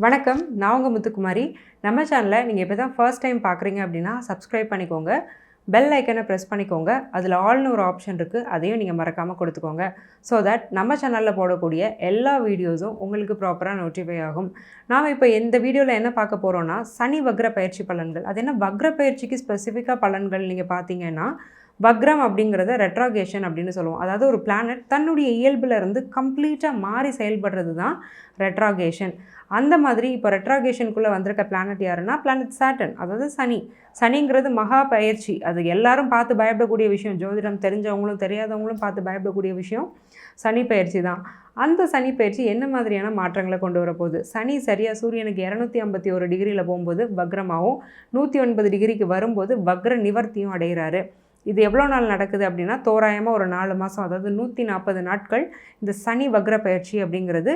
வணக்கம். நான் உங்க முத்துக்குமாரி. நம்ம சேனலை நீங்க இப்போ தான் ஃபர்ஸ்ட் டைம் பார்க்குறீங்க அப்படின்னா, சப்ஸ்கிரைப் பண்ணிக்கோங்க. பெல் ஐக்கனை ப்ரெஸ் பண்ணிக்கோங்க. அதில் ஆல்னு ஒரு ஆப்ஷன் இருக்குது. அதையும் நீங்கள் மறக்காமல் கொடுத்துக்கோங்க. ஸோ தட் நம்ம சேனலில் போடக்கூடிய எல்லா வீடியோஸும் உங்களுக்கு ப்ராப்பராக நோட்டிஃபை ஆகும். நாம் இப்போ இந்த வீடியோவில் என்ன பார்க்க போகிறோன்னா, சனி வக்ர பயிற்சி பலன்கள். அது என்ன வக்ர பயிற்சிக்கு ஸ்பெசிஃபிக்காக பலன்கள் நீங்கள் பார்த்தீங்கன்னா, வக்ரம் அப்படிங்கிறத ரெட்ராகேஷன் அப்படின்னு சொல்லுவோம். அதாவது ஒரு பிளானட் தன்னுடைய இயல்பிலிருந்து கம்ப்ளீட்டாக மாறி செயல்படுறது தான் ரெட்ராகேஷன். அந்த மாதிரி இப்போ ரெட்ராகேஷனுக்குள்ளே வந்திருக்க பிளானட் யாருன்னா, பிளானட் சாட்டர்ன், அதாவது சனி. சனிங்கிறது மகா பயிற்சி. அது எல்லாரும் பார்த்து பயப்படக்கூடிய விஷயம். ஜோதிடம் தெரிஞ்சவங்களும் தெரியாதவங்களும் பார்த்து பயப்படக்கூடிய விஷயம் சனி பயிற்சி தான். அந்த சனி பயிற்சி என்ன மாதிரியான மாற்றங்களை கொண்டு வரப்போகுது? சனி சரியாக சூரியனுக்கு 251 டிகிரியில் போகும்போது வக்ரமாகவும், 109 டிகிரிக்கு வரும்போது வக்ர நிவர்த்தியும் அடைகிறாரு. இது எவ்வளோ நாள் நடக்குது அப்படின்னா, தோராயமாக ஒரு 4 மாதம், அதாவது 140 நாட்கள் இந்த சனி வக்ர பயிற்சி அப்படிங்கிறது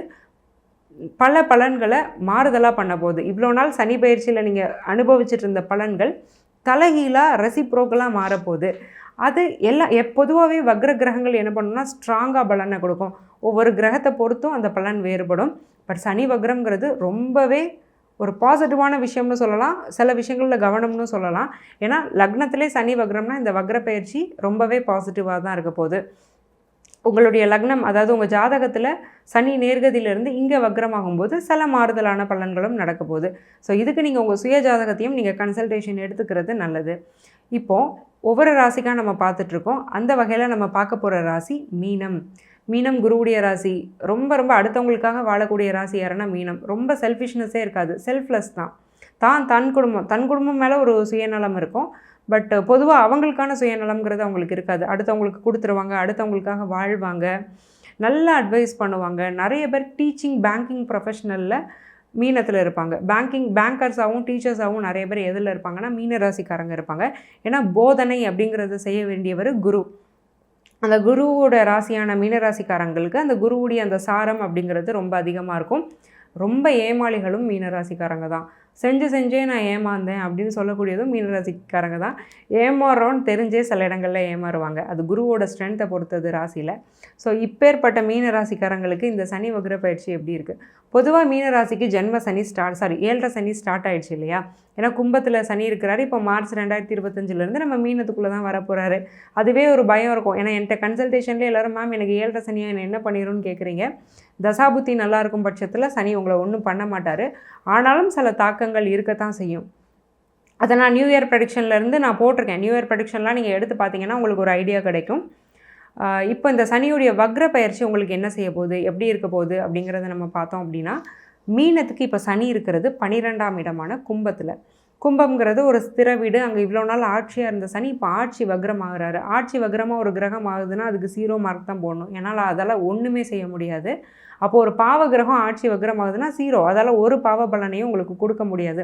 பல பலன்களை மாறுதலாக பண்ண போகுது. இவ்வளோ நாள் சனி பயிற்சியில் நீங்கள் அனுபவிச்சுட்டு இருந்த பலன்கள் தலைகீழாக ரெசிப்ரோக்கலாக மாறப்போகுது. அது பொதுவாகவே வக்ர கிரகங்கள் என்ன பண்ணணும்னா, ஸ்ட்ராங்காக பலனை கொடுக்கும். ஒவ்வொரு கிரகத்தை பொறுத்தும் அந்த பலன் வேறுபடும். பட் சனி வக்ரம்ங்கிறது ரொம்பவே ஒரு பாசிட்டிவான விஷயம்னு சொல்லலாம். சில விஷயங்களில் கவனம்னு சொல்லலாம். ஏன்னா லக்னத்திலே சனி வக்ரம்னா இந்த வக்ர பயிற்சி ரொம்பவே பாசிட்டிவாக தான் இருக்க போகுது. உங்களுடைய லக்னம், அதாவது உங்கள் ஜாதகத்தில் சனி நேர்கதியிலிருந்து இங்கே வக்ரமாகும்போது சில மாறுதலான பலன்களும் நடக்க போகுது. ஸோ இதுக்கு நீங்கள் உங்கள் சுய ஜாதகத்தையும் நீங்கள் கன்சல்டேஷன் எடுத்துக்கிறது நல்லது. இப்போது ஒவ்வொரு ராசிக்காக நம்ம பார்த்துட்ருக்கோம். அந்த வகையில் நம்ம பார்க்க போகிற ராசி மீனம். மீனம் குருவுடைய ராசி. ரொம்ப ரொம்ப அடுத்தவங்களுக்காக வாழக்கூடிய ராசி யாருன்னா மீனம். ரொம்ப செல்ஃபிஷ்னஸே இருக்காது, செல்ஃப்லெஸ் தான். தன் குடும்பம் மேலே ஒரு சுயநலம் இருக்கும். பட் பொதுவாக அவங்களுக்கான சுயநலம்ங்கிறது அவங்களுக்கு இருக்காது. அடுத்தவங்களுக்கு கொடுத்துருவாங்க, அடுத்தவங்களுக்காக வாழ்வாங்க, நல்லா அட்வைஸ் பண்ணுவாங்க. நிறைய பேர் டீச்சிங், பேங்கிங் ப்ரொஃபஷனலில் மீனத்தில் இருப்பாங்க. பேங்கர்ஸாகவும் டீச்சர்ஸாகவும் நிறைய பேர் எதில் இருப்பாங்கன்னா மீன ராசிக்காரங்க இருப்பாங்க. ஏன்னா போதனை அப்படிங்கிறத செய்ய வேண்டியவர் குரு. அந்த குருவோட ராசியான மீனராசிக்காரங்களுக்கு அந்த குருவுடைய அந்த சாரம் அப்படிங்கிறது ரொம்ப அதிகமாக இருக்கும். ரொம்ப ஏமாளிகளும் மீனராசிக்காரங்க தான். செஞ்சே நான் ஏமாந்தேன் அப்படின்னு சொல்லக்கூடியதும் மீனராசிக்காரங்க தான். ஏமாறுறோன்னு தெரிஞ்சே சில இடங்களில் ஏமாறுவாங்க. அது குருவோட ஸ்ட்ரென்த்தை பொறுத்தது ராசியில். ஸோ இப்பேற்பட்ட மீனராசிக்காரங்களுக்கு இந்த சனி வக்ர பயிற்சி எப்படி இருக்குது? பொதுவாக மீனராசிக்கு ஜென்ம சனி ஏழரை சனி ஸ்டார்ட் ஆகிடுச்சு இல்லையா? ஏன்னா கும்பத்தில் சனி இருக்கிறாரு. இப்போ மார்ச் 2025 நம்ம மீனத்துக்குள்ளே தான் வரப்போகிறாரு. அதுவே ஒரு பயம் இருக்கும். ஏன்னா என்கிட்ட கன்சல்டேஷன்லேயே எல்லோரும், மேம் எனக்கு 7.5 சனியாக என்ன பண்ணிடும்னு கேட்குறீங்க. தசாபுத்தி நல்லா இருக்கும் பட்சத்தில் சனி உங்களை ஒன்றும் பண்ண மாட்டார். ஆனாலும் சில தாக்கங்கள் இருக்கத்தான் செய்யும். அதை நான் நியூ இயர் ப்ரெடிக்ஷன்லேருந்து நான் போட்டிருக்கேன். நியூ இயர் ப்ரெடிக்ஷன்லாம் நீங்கள் எடுத்து பார்த்தீங்கன்னா உங்களுக்கு ஒரு ஐடியா கிடைக்கும். இப்போ இந்த சனியுடைய வக்ர பயிற்சி உங்களுக்கு என்ன செய்ய போகுது, எப்படி இருக்க போகுது அப்படிங்கிறத நம்ம பார்த்தோம் அப்படின்னா, மீனத்துக்கு இப்போ சனி இருக்கிறது 12ஆம் இடமான கும்பத்தில். கும்பம்ங்கிறது ஒரு ஸ்திர வீடு. அங்கே இவ்வளோ நாள் ஆட்சியாக இருந்த சனி இப்போ ஆட்சி வக்ரம் ஆகிறாரு. ஆட்சி வக்ரமாக ஒரு கிரகம் ஆகுதுன்னா அதுக்கு 0 மார்க் தான் போடணும். ஏன்னால் அதால் ஒன்றுமே செய்ய முடியாது. அப்போது ஒரு பாவ கிரகம் ஆட்சி வக்ரம் ஆகுதுன்னா 0, அதால் ஒரு பாவ பலனையும் உங்களுக்கு கொடுக்க முடியாது.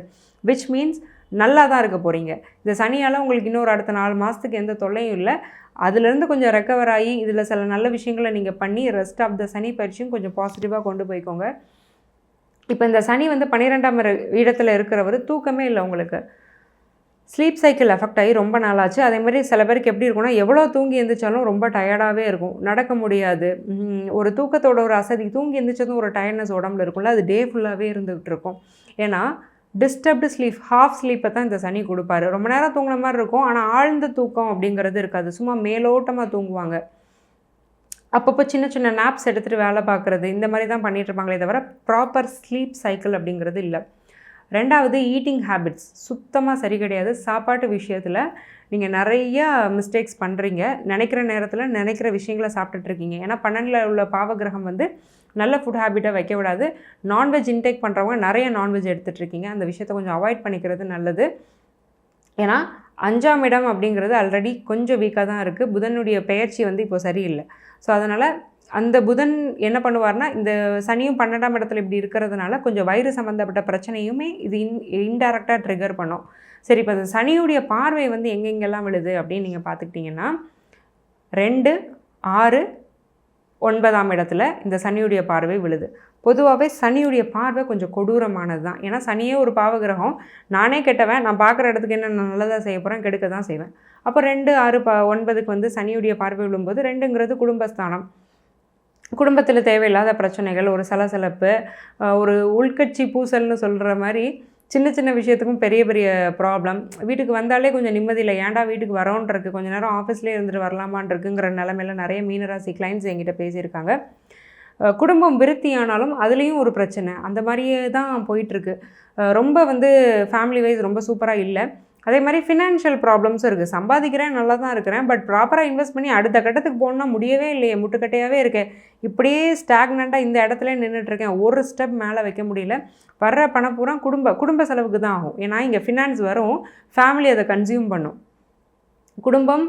விச் மீன்ஸ் நல்லா தான் இருக்க போகிறீங்க. இந்த சனியால் உங்களுக்கு இன்னொரு அடுத்த 4 மாதத்துக்கு எந்த தொல்லையும் இல்லை. அதுலேருந்து கொஞ்சம் ரெக்கவர் ஆகி இதில் சில நல்ல விஷயங்களை நீங்கள் பண்ணி ரெஸ்ட் ஆஃப் த சனி பயிற்சியும் கொஞ்சம் பாசிட்டிவாக கொண்டு போய்க்கோங்க. இப்போ இந்த சனி 12ஆம் இடத்துல இருக்கிறவர் தூக்கமே இல்லை உங்களுக்கு. ஸ்லீப் சைக்கிள் எஃபெக்ட் ஆகி ரொம்ப நாளாச்சு. அதேமாதிரி சில பேருக்கு எப்படி இருக்குன்னா, எவ்வளோ தூங்கி எழுந்திரிச்சாலும் ரொம்ப டயர்டாகவே இருக்கும், நடக்க முடியாது. ஒரு தூக்கத்தோட ஒரு அசதி, தூங்கி எழுந்திரிச்சதும் ஒரு டயர்ட்னஸ் உடம்புல இருக்கும்ல, அது டே ஃபுல்லாகவே இருந்துகிட்டு இருக்கும். ஏன்னா டிஸ்டர்ப்டு ஸ்லீப், ஹாஃப் ஸ்லீப்பை தான் இந்த சனி கொடுப்பாரு. ரொம்ப நேரம் தூங்குன மாதிரி இருக்கும், ஆனால் ஆழ்ந்த தூக்கம் அப்படிங்கிறது இருக்காது. சும்மா மேலோட்டமாக தூங்குவாங்க. அப்பப்போ சின்ன சின்ன நாப்ஸ் எடுத்துகிட்டு வேலை பார்க்குறது, இந்த மாதிரி தான் பண்ணிகிட்ருப்பாங்களே தவிர ப்ராப்பர் ஸ்லீப் சைக்கிள் அப்படிங்கிறது இல்லை. ரெண்டாவது, ஈட்டிங் ஹேபிட்ஸ் சுத்தமாக சரி கிடையாது. சாப்பாட்டு விஷயத்தில் நீங்கள் நிறையா மிஸ்டேக்ஸ் பண்ணுறீங்க. நினைக்கிற நேரத்தில் நினைக்கிற விஷயங்களை சாப்பிட்டுட்ருக்கீங்க. ஏன்னா 12ல் உள்ள பாவகிரகம் நல்ல ஃபுட் ஹேபிட்டை வைக்க விடாது. நான்வெஜ் இன்டேக் பண்ணுறவங்க நிறைய நான்வெஜ் எடுத்துகிட்ருக்கீங்க. அந்த விஷயத்தை கொஞ்சம் அவாய்ட் பண்ணிக்கிறது நல்லது. ஏன்னா 5ஆம் இடம் அப்படிங்கிறது ஆல்ரெடி கொஞ்சம் வீக்காக தான் இருக்குது. புதனுடைய பெயர்ச்சி இப்போ சரியில்லை. ஸோ அதனால் அந்த புதன் என்ன பண்ணுவார்னா, இந்த சனியும் 12ஆம் இடத்துல இப்படி இருக்கிறதுனால கொஞ்சம் வயிறு சம்மந்தப்பட்ட பிரச்சனையுமே இது இன்டைரக்டாக ட்ரிகர் பண்ணும். சரி, இப்போ அந்த சனியுடைய பார்வை எங்கெங்கெல்லாம் விழுது அப்படின்னு நீங்கள் பார்த்துக்கிட்டிங்கன்னா, 2, 6, 9ஆம் இடத்துல இந்த சனியுடைய பார்வை விழுது. பொதுவாகவே சனியுடைய பார்வை கொஞ்சம் கொடூரமானது தான். ஏன்னா சனியே ஒரு பாவகிரகம். நானே கெட்டவன், நான் பார்க்குற இடத்துக்கு என்ன நான் நல்லதாக செய்ய போகிறேன், கெடுக்க தான் செய்வேன். அப்போ 2, 6, 9க்கு சனியுடைய பார்வை விழும்போது 2ங்கிறது குடும்பஸ்தானம். குடும்பத்தில் தேவையில்லாத பிரச்சனைகள், ஒரு சலசலப்பு, ஒரு உள்கட்சி பூசல்னு சொல்கிற மாதிரி சின்ன சின்ன விஷயத்துக்கும் பெரிய பெரிய ப்ராப்ளம். வீட்டுக்கு வந்தாலே கொஞ்சம் நிம்மதி இல்லை. ஏன்டா வீட்டுக்கு வரோன்ருக்கு, கொஞ்ச நேரம் ஆஃபீஸ்லேயே இருந்துட்டு வரலாமான்ருக்குங்கிற நிலமையில நிறைய மீனராசி கிளைண்ட்ஸ் என்கிட்ட பேசியிருக்காங்க. குடும்பம் விருத்தியானாலும் அதுலேயும் ஒரு பிரச்சனை. அந்த மாதிரியே தான் போயிட்டுருக்கு. ரொம்ப வந்து ஃபேமிலி வைஸ் ரொம்ப சூப்பராக இல்லை. அதே மாதிரி ஃபினான்ஷியல் ப்ராப்ளம்ஸும் இருக்குது. சம்பாதிக்கிறேன், நல்லா தான் இருக்கிறேன், பட் ப்ராப்பராக இன்வெஸ்ட் பண்ணி அடுத்த கட்டத்துக்கு போகணுன்னா முடியவே இல்லையே, முட்டுக்கட்டையாகவே இருக்கேன். இப்படியே ஸ்டாக்னண்ட்டாக இந்த இடத்துல நின்றுட்டுருக்கேன். ஒரு ஸ்டெப் மேலே வைக்க முடியல. வர்ற பணம் பூரா குடும்ப செலவுக்கு தான் ஆகும். ஏன்னா இங்கே ஃபினான்ஸ் வரும், ஃபேமிலி அதை கன்சியூம் பண்ணும். குடும்பம்,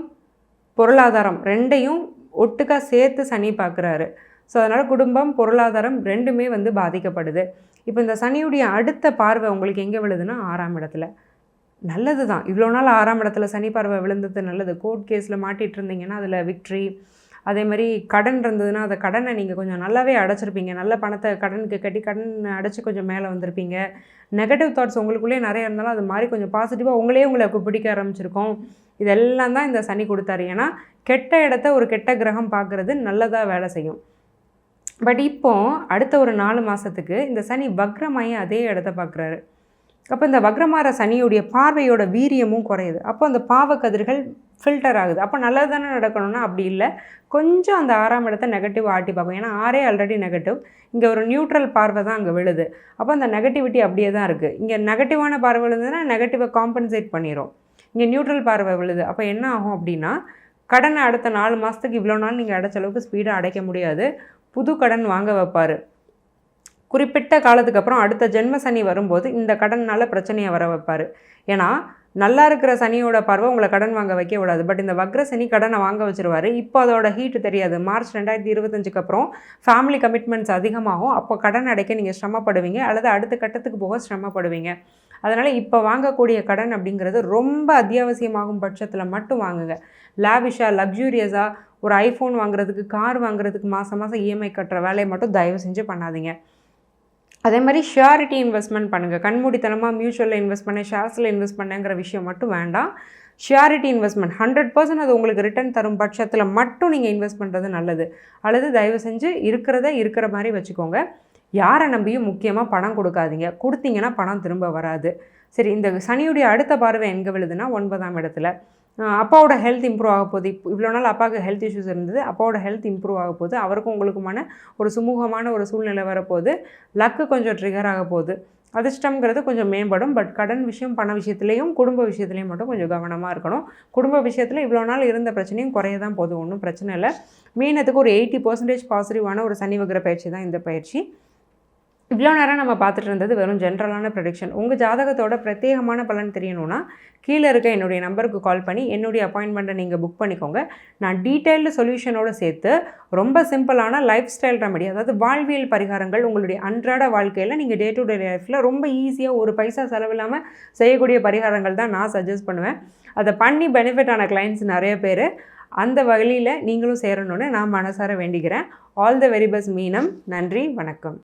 பொருளாதாரம் ரெண்டையும் ஒட்டுக்கா சேர்த்து சனி பார்க்குறாரு. ஸோ அதனால் குடும்பம், பொருளாதாரம் ரெண்டுமே வந்து பாதிக்கப்படுது. இப்போ இந்த சனியுடைய அடுத்த பார்வை உங்களுக்கு எங்கே விழுதுன்னா 6ஆம் இடத்துல. நல்லது தான், இவ்வளோ நாள் 6ஆம் இடத்துல சனி பார்வை விழுந்தது நல்லது. கோர்ட் கேஸில் மாட்டிகிட்டு இருந்தீங்கன்னா அதில் விக்ட்ரி. அதே மாதிரி கடன் இருந்ததுன்னா அந்த கடனை நீங்கள் கொஞ்சம் நல்லாவே அடைச்சிருப்பீங்க. நல்ல பணத்தை கடனுக்கு கட்டி கடன் அடைச்சி கொஞ்சம் மேலே வந்திருப்பீங்க. நெகட்டிவ் தாட்ஸ் உங்களுக்குள்ளேயே நிறைய இருந்தாலும் அது மாதிரி கொஞ்சம் பாசிட்டிவாக உங்களுக்கு பிடிக்க ஆரம்பிச்சிருக்கோம். இதெல்லாம் தான் இந்த சனி கொடுத்தாரு. ஏன்னா கெட்ட இடத்த ஒரு கெட்ட கிரகம் பார்க்குறது நல்லதாக வேலை செய்யும். பட் இப்போது அடுத்த ஒரு 4 மாதத்துக்கு இந்த சனி வக்ரமாகி அதே இடத்த பார்க்குறாரு. அப்போ இந்த வக்ரமாற சனியுடைய பார்வையோட வீரியமும் குறையுது. அப்போ அந்த பாவக்கதிர்கள் ஃபில்டர் ஆகுது. அப்போ நல்லது தானே நடக்கணும்னா அப்படி இல்லை. கொஞ்சம் அந்த 6ஆம் இடத்த நெகட்டிவ் ஆட்டி பார்க்கும். ஏன்னா 6 ஆல்ரெடி நெகட்டிவ். இங்கே ஒரு நியூட்ரல் பார்வை தான் அங்கே விழுது. அப்போ அந்த நெகட்டிவிட்டி அப்படியே தான் இருக்குது. இங்கே நெகட்டிவான பார்வை விழுதுன்னா நெகட்டிவை காம்பன்சேட் பண்ணிடும். இங்கே நியூட்ரல் பார்வை விழுது. அப்போ என்ன ஆகும் அப்படின்னா, கடனை அடுத்த 4 மாதத்துக்கு இவ்வளோ நாள் நீங்கள் அடைச்ச அளவுக்கு ஸ்பீடாக அடைக்க முடியாது. புது கடன் வாங்க வைப்பார். குறிப்பிட்ட காலத்துக்கு அப்புறம் அடுத்த ஜென்ம சனி வரும்போது இந்த கடனால் பிரச்சனையை வர வைப்பார். ஏன்னா நல்லா இருக்கிற சனியோட பார்வை உங்களை கடன் வாங்க வைக்க விடாது. பட் இந்த வக்ர சனி கடனை வாங்க வச்சுருவார். இப்போ அதோட ஹீட்டு தெரியாது. மார்ச் 2025க்கு அப்புறம் ஃபேமிலி கமிட்மெண்ட்ஸ் அதிகமாகும். அப்போ கடன் அடைக்க நீங்கள் சிரமப்படுவீங்க, அல்லது அடுத்த கட்டத்துக்கு போக சிரமப்படுவீங்க. அதனால் இப்போ வாங்கக்கூடிய கடன் அப்படிங்கிறது ரொம்ப அத்தியாவசியமாகும் பட்சத்தில் மட்டும் வாங்குங்க. லாவிஷாக, லக்ஸூரியஸாக ஒரு ஐஃபோன் வாங்குறதுக்கு, கார் வாங்குறதுக்கு மாதம் இஎம்ஐ கட்டுற வேலையை மட்டும் தயவு செஞ்சு பண்ணாதீங்க. அதே மாதிரி ஷியாரிட்டி இன்வெஸ்ட்மெண்ட் பண்ணுங்கள். கண்மூடித்தனமாக மியூச்சுவலில் இன்வெஸ்ட் பண்ண, ஷேர்ஸில் இன்வெஸ்ட் பண்ணுங்கிற விஷயம் மட்டும் வேண்டாம். ஷியாரிட்டி இன்வெஸ்ட்மெண்ட் 100% அது உங்களுக்கு ரிட்டர்ன் தரும் பட்சத்தில் மட்டும் நீங்கள் இன்வெஸ்ட் பண்ணுறது நல்லது. அல்லது தயவு செஞ்சு இருக்கிற மாதிரி வச்சுக்கோங்க. யாரை நம்பியும் முக்கியமாக பணம் கொடுக்காதீங்க. கொடுத்தீங்கன்னா பணம் திரும்ப வராது. சரி, இந்த சனியுடைய அடுத்த பார்வை எங்கே விழுதுன்னா 9ஆம் இடத்துல. அப்பாவோட ஹெல்த் இம்ப்ரூவ் ஆக போகுது. இவ்வளோ நாள் அப்பாவுக்கு ஹெல்த் இஷ்யூஸ் இருந்தது. அப்பாவோட ஹெல்த் இம்ப்ரூவ் ஆக போகுது. அவருக்கும் உங்களுக்குமான ஒரு சுமூகமான ஒரு சூழ்நிலை வரப்போகுது. லக்கு கொஞ்சம் ட்ரிகர் ஆக போகுது. அதிர்ஷ்டம்ங்கிறது கொஞ்சம் மேம்படும். பட் கடன் விஷயம், பண விஷயத்துலேயும் குடும்ப விஷயத்துலேயும் மட்டும் கொஞ்சம் கவனமாக இருக்கணும். குடும்ப விஷயத்தில் இவ்வளோ நாள் இருந்த பிரச்சனையும் குறைய தான் போதும், ஒன்றும் பிரச்சனை இல்லை. மீனத்துக்கு ஒரு 80% பாசிட்டிவான ஒரு சனி வக்ர பயிற்சி தான் இந்த பயிற்சி. இவ்வளோ நேரம் நம்ம பார்த்துட்டு இருந்தது வெறும் ஜென்ரலான ப்ரெடிக்ஷன். உங்கள் ஜாதகத்தோட பிரத்யேகமான பலன் தெரியணும்னா கீழே இருக்க என்னுடைய நம்பருக்கு கால் பண்ணி என்னுடைய அப்பாயின்மெண்ட்டை நீங்கள் புக் பண்ணிக்கோங்க. நான் டீட்டெயில்டு சொல்யூஷனோடு சேர்த்து ரொம்ப சிம்பிளான லைஃப் ஸ்டைல் ரெமெடி, அதாவது வாழ்வியல் பரிகாரங்கள், உங்களுடைய அன்றாட வாழ்க்கையில் நீங்கள் டே டு டே லைஃப்பில் ரொம்ப ஈஸியாக ஒரு பைசா செலவில்லாமல் செய்யக்கூடிய பரிகாரங்கள் தான் நான் சஜஸ்ட் பண்ணுவேன். அதை பண்ணி பெனிஃபிட் ஆன கிளைண்ட்ஸ் நிறைய பேர். அந்த வழியில் நீங்களும் சேரணும்னு நான் மனசார வேண்டிக்கிறேன். ஆல் த வெரி பெஸ்ட் மீனம். நன்றி, வணக்கம்.